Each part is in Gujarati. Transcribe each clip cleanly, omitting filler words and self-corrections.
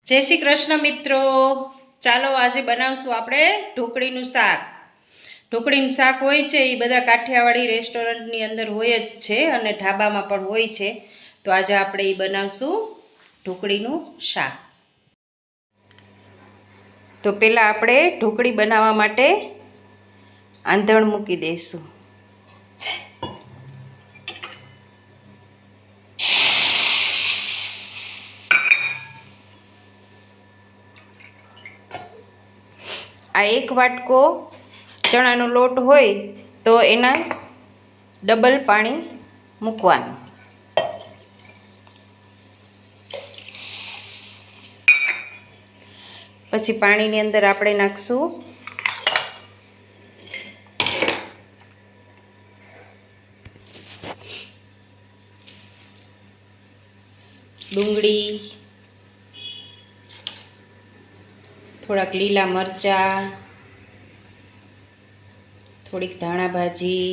જય શ્રી કૃષ્ણ મિત્રો, ચાલો આજે બનાવશું આપણે ઢોકળીનું શાક. ઢોકળીનું શાક હોય છે એ બધા કાઠિયાવાડી રેસ્ટોરન્ટની અંદર હોય જ છે અને ઢાબામાં પણ હોય છે. તો આજે આપણે એ બનાવશું ઢોકળીનું શાક. તો પહેલાં આપણે ઢોકળી બનાવવા માટે આંધણ મૂકી દઈશું. આ એક વાટકો ચણાનો લોટ હોય તો એના ડબલ પાણી મૂકવાનું. પછી પાણીની અંદર આપણે નાખશું ડુંગળી, થોડાક લીલા મરચાં, થોડીક ધાણા ભાજી,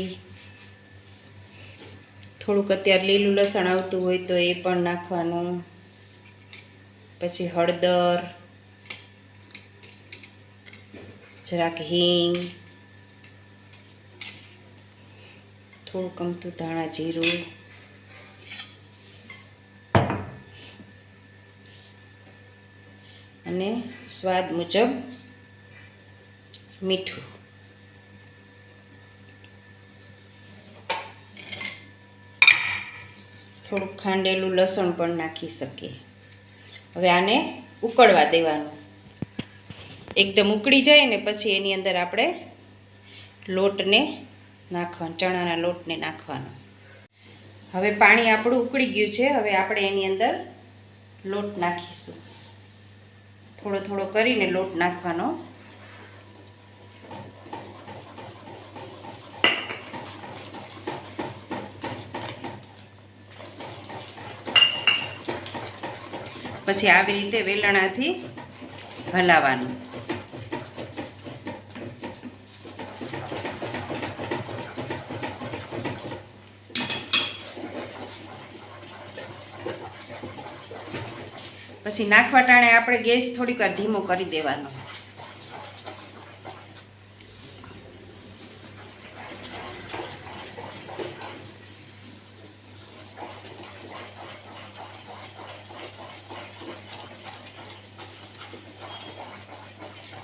થોડુંક અત્યારે લીલું લસણ આવતું હોય તો એ પણ નાખવાનું. પછી હળદર, જરાક હિંગ, થોડુંક અમથું ધાણા જીરું, અને સ્વાદ મુજબ મીઠું. થોડુંક ખાંડેલું લસણ પણ નાખી શકીએ. હવે આને ઉકળવા દેવાનું. એકદમ ઉકળી જાય ને પછી એની અંદર આપણે લોટને નાખવાનો, ચણાના લોટને નાખવાનો. હવે પાણી આપણું ઉકળી ગયું છે. હવે આપણે એની અંદર લોટ નાખીશું. થોડો થોડો કરીને લોટ નાખવાનો. પછી આવી રીતે વેલણાથી હલાવવાનું. પછી નાખવા ટાણે આપણે ગેસ થોડીક વાર ધીમો કરી દેવાનો.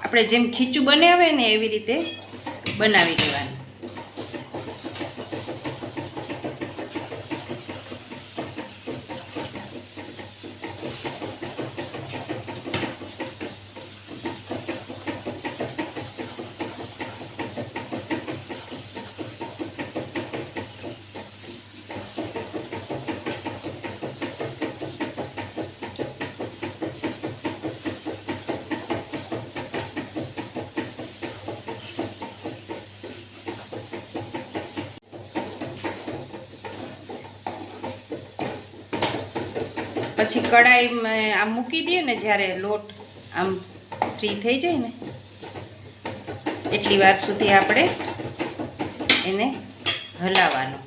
આપણે જેમ ખીચું બનાવે ને એવી રીતે બનાવી દેવાનું. પછી કઢાઈમાં આમ મૂકી દઈએ ને, જ્યારે લોટ આમ ફ્રી થઈ જાય ને એટલી વાર સુધી આપણે એને હલાવવાનો.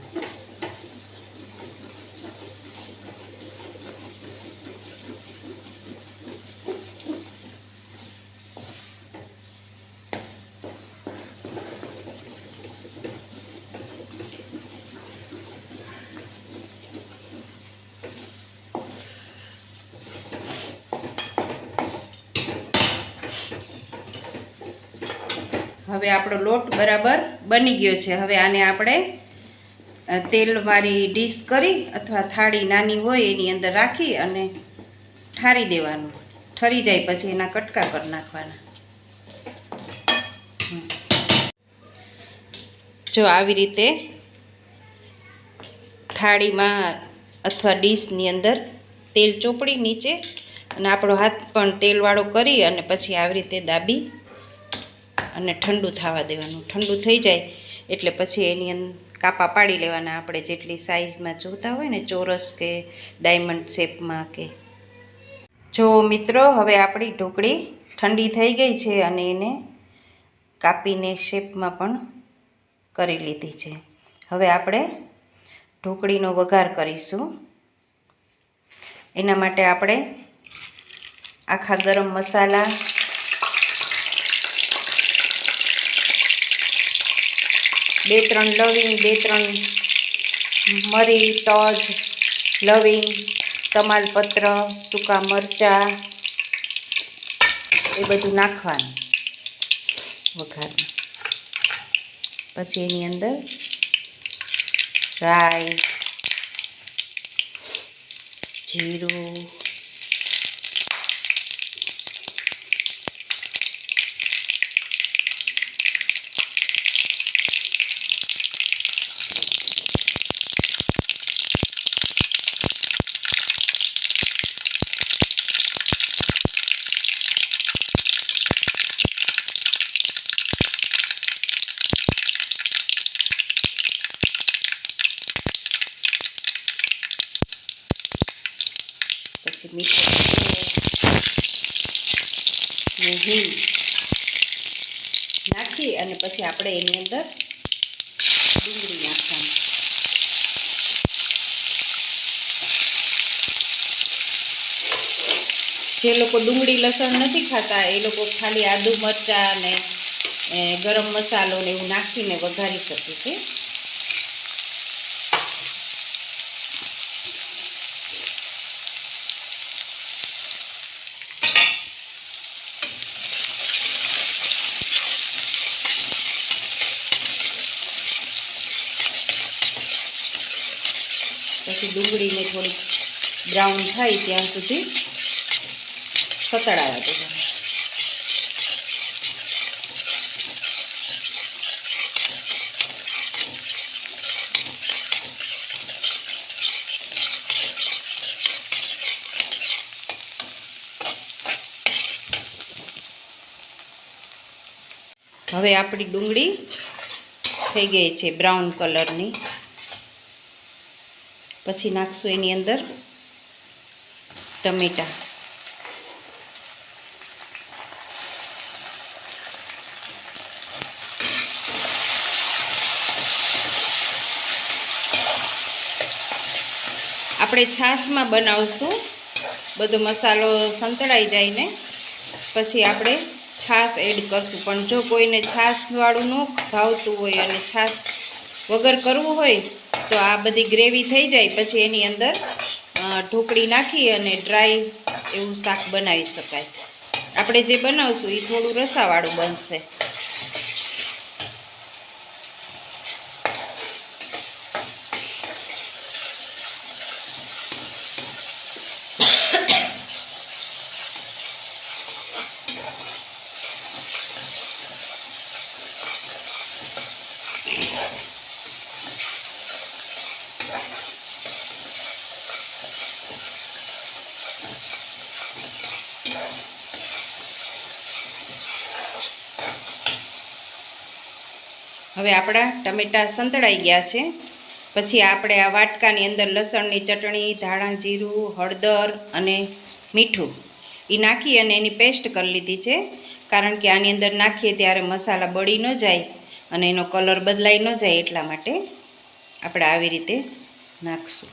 હવે આપણો લોટ બરાબર બની ગયો છે. હવે આને આપણે તેલવાળી ડીશ કરી અથવા થાળી નાની હોય એની અંદર રાખી અને ઠારી દેવાનું. ઠરી જાય પછી એના કટકા કરી નાખવાના. જો આવી રીતે થાળીમાં અથવા ડીશની અંદર તેલ ચોપડી નીચે અને આપણો હાથ પણ તેલવાળો કરી અને પછી આવી રીતે દાબી અને ઠંડુ થવા દેવાનું. ઠંડુ થઈ જાય એટલે પછી એની અંદર કાપા પાડી લેવાના. આપણે જેટલી સાઇઝમાં જોતા હોય ને, ચોરસ કે ડાયમંડ શેપમાં કે. જો મિત્રો, હવે આપણી ઢોકળી ઠંડી થઈ ગઈ છે અને એને કાપીને શેપમાં પણ કરી લીધી છે. હવે આપણે ઢોકળીનો વઘાર કરીશું. એના માટે આપણે આખા ગરમ મસાલા, બે ત્રણ લવિંગ, બે ત્રણ મરી, તજ, લવિંગ, તમાલપત્ર, સૂકા મરચાં એ બધું નાખવાનું વઘારમાં. પછી એની અંદર રાઈ, જીરું, પછી મીઠું ને હિંગ નાખી અને પછી આપણે એની અંદર ડુંગળી નાખવાની. જે લોકો ડુંગળી લસણ નથી ખાતા એ લોકો ખાલી આદુ મરચાં ને ગરમ મસાલો ને એવું નાખીને વઘારી શકે છે. પછી ડુંગળીને થોડીક બ્રાઉન થાય ત્યાં સુધી સતળાવા દેવાનું. હવે આપણી ડુંગળી થઈ ગઈ છે બ્રાઉન કલરની. પછી નાખશું એની અંદર ટમેટાં. આપણે છાશમાં બનાવશું. બધો મસાલો સંતળાઈ જાય ને પછી આપણે છાશ એડ કરશું. પણ જો કોઈને છાશવાળું ન ભાવતું હોય અને છાશ વગર કરવું હોય તો આ બધી ગ્રેવી થઈ જાય પછી એની અંદર ઢોકળી નાખી અને ડ્રાય એવું શાક બનાવી શકાય. આપણે જે બનાવશું એ થોડું રસાવાળું બનશે. હવે આપણા ટમેટાં સંતળાઈ ગયા છે. પછી આપણે આ વાટકાની અંદર લસણની ચટણી, ધાણા જીરું, હળદર અને મીઠું એ નાખી અને એની પેસ્ટ કરી લીધી છે. કારણ કે આની અંદર નાખીએ ત્યારે મસાલા બળી ન જાય અને એનો કલર બદલાઈ ન જાય એટલા માટે આપણે આવી રીતે નાખશું.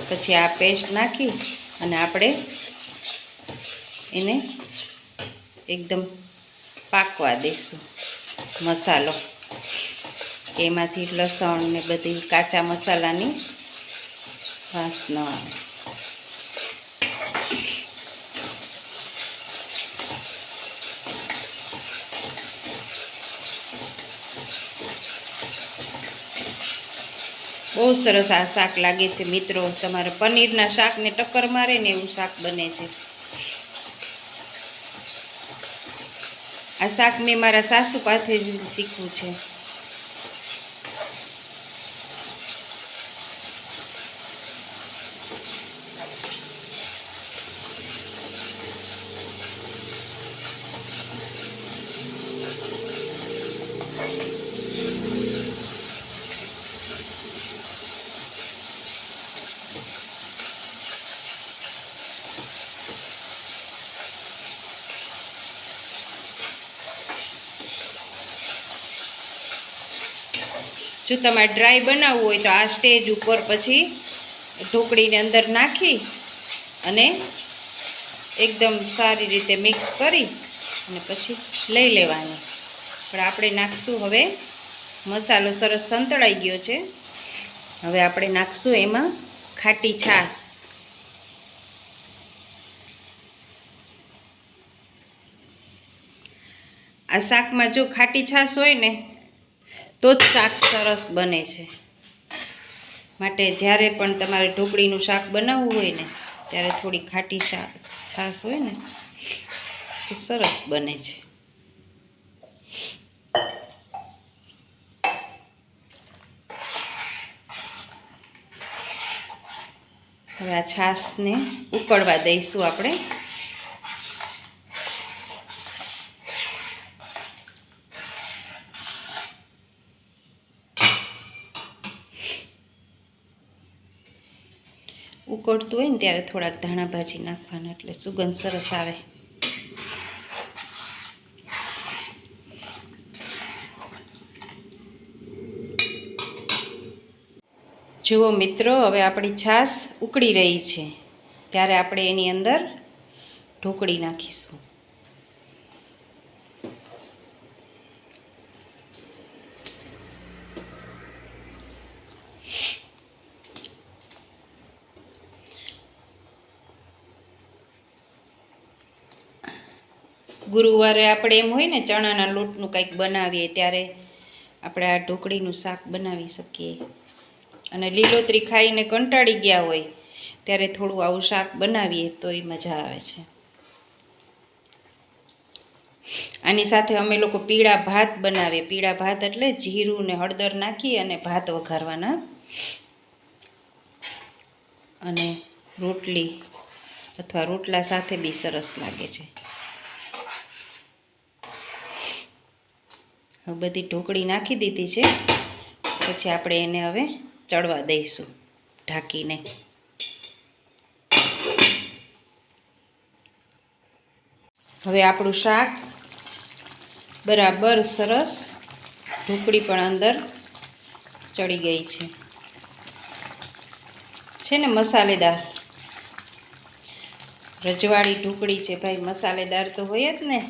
પછી આ પેસ્ટ નાખી અને આપણે એને એકદમ પાકવા દઈશું મસાલો. એમાંથી લસણ ને બધી કાચા મસાલાની વાસ ન આવે. બહુ સરસ આ શાક લાગે છે મિત્રો. તમારે પનીરના શાકને ટક્કર મારે ને એવું શાક બને છે. આ શાક મેં મારા સાસુ પાસેથી શીખ્યું છે. જો તમારે ડ્રાય બનાવવું હોય તો આ સ્ટેજ ઉપર પછી ઢોકળીને અંદર નાખી અને એકદમ સારી રીતે મિક્સ કરી અને પછી લઈ લેવાની. પણ આપણે નાખશું હવે, મસાલો સરસ સંતળાઈ ગયો છે, હવે આપણે નાખશું એમાં ખાટી છાશ. આ શાકમાં જો ખાટી છાશ હોય ને તો જ શાક સરસ બને છે. માટે જ્યારે પણ તમારે ઢોકળીનું શાક બનાવવું હોય ને ત્યારે થોડી ખાટી છાશ હોય ને તો સરસ બને છે. હવે આ છાશને ઉકળવા દઈશું આપણે. ઉકળતું હોય ને ત્યારે થોડાક ધાણા ભાજી નાખવાના એટલે સુગંધ સરસ આવે. જુઓ મિત્રો, હવે આપણી છાશ ઉકળી રહી છે ત્યારે આપણે એની અંદર ઢોકળી નાખીશું. ગુરુવારે આપણે એમ હોય ને ચણાના લોટનું કંઈક બનાવીએ ત્યારે આપણે આ ઢોકળીનું શાક બનાવી શકીએ. અને લીલોતરી ખાઈને કંટાળી ગયા હોય ત્યારે થોડું આવું શાક બનાવીએ તો એ મજા આવે છે. આની સાથે અમે લોકો પીળા ભાત બનાવીએ. પીળા ભાત એટલે જીરું ને હળદર નાખી અને ભાત વઘારવાના, અને રોટલી અથવા રોટલા સાથે બી સરસ લાગે છે. હવે બધી ઢોકળી નાખી દીધી છે, પછી આપણે એને હવે ચડવા દઈશું ઢાંકીને. હવે આપણું શાક બરાબર સરસ, ઢોકળી પણ અંદર ચડી ગઈ છે ને મસાલેદાર. રજવાડી ઢોકળી છે ભાઈ, મસાલેદાર તો હોય જ ને.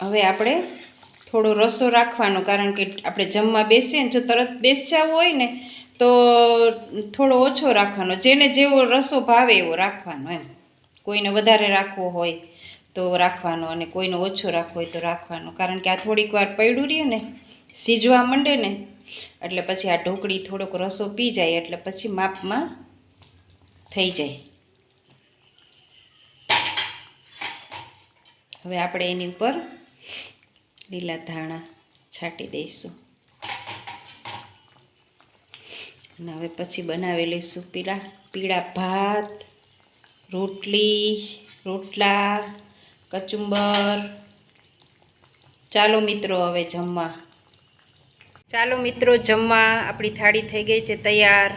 હવે આપણે થોડો રસો રાખવાનો, કારણ કે આપણે જમવા બેસીએ ને જો તરત બેસી જવું હોય ને તો થોડો ઓછો રાખવાનો, જેને જેવો રસો ભાવે એવો રાખવાનો એમ. કોઈને વધારે રાખવો હોય તો રાખવાનો અને કોઈને ઓછો રાખવો હોય તો રાખવાનો, કારણ કે આ થોડીક વાર પડ્યું રહે ને, સીજવા માંડે ને એટલે પછી આ ઢોકળી થોડોક રસો પી જાય એટલે પછી માપમાં થઈ જાય. હવે આપણે એની ઉપર લીલા ધાણા છાંટી દઈશું અને હવે પછી બનાવી લઈશું પીળા ભાત, રોટલા, કચુંબર. ચાલો મિત્રો હવે જમવા. આપણી થાળી થઈ ગઈ છે તૈયાર.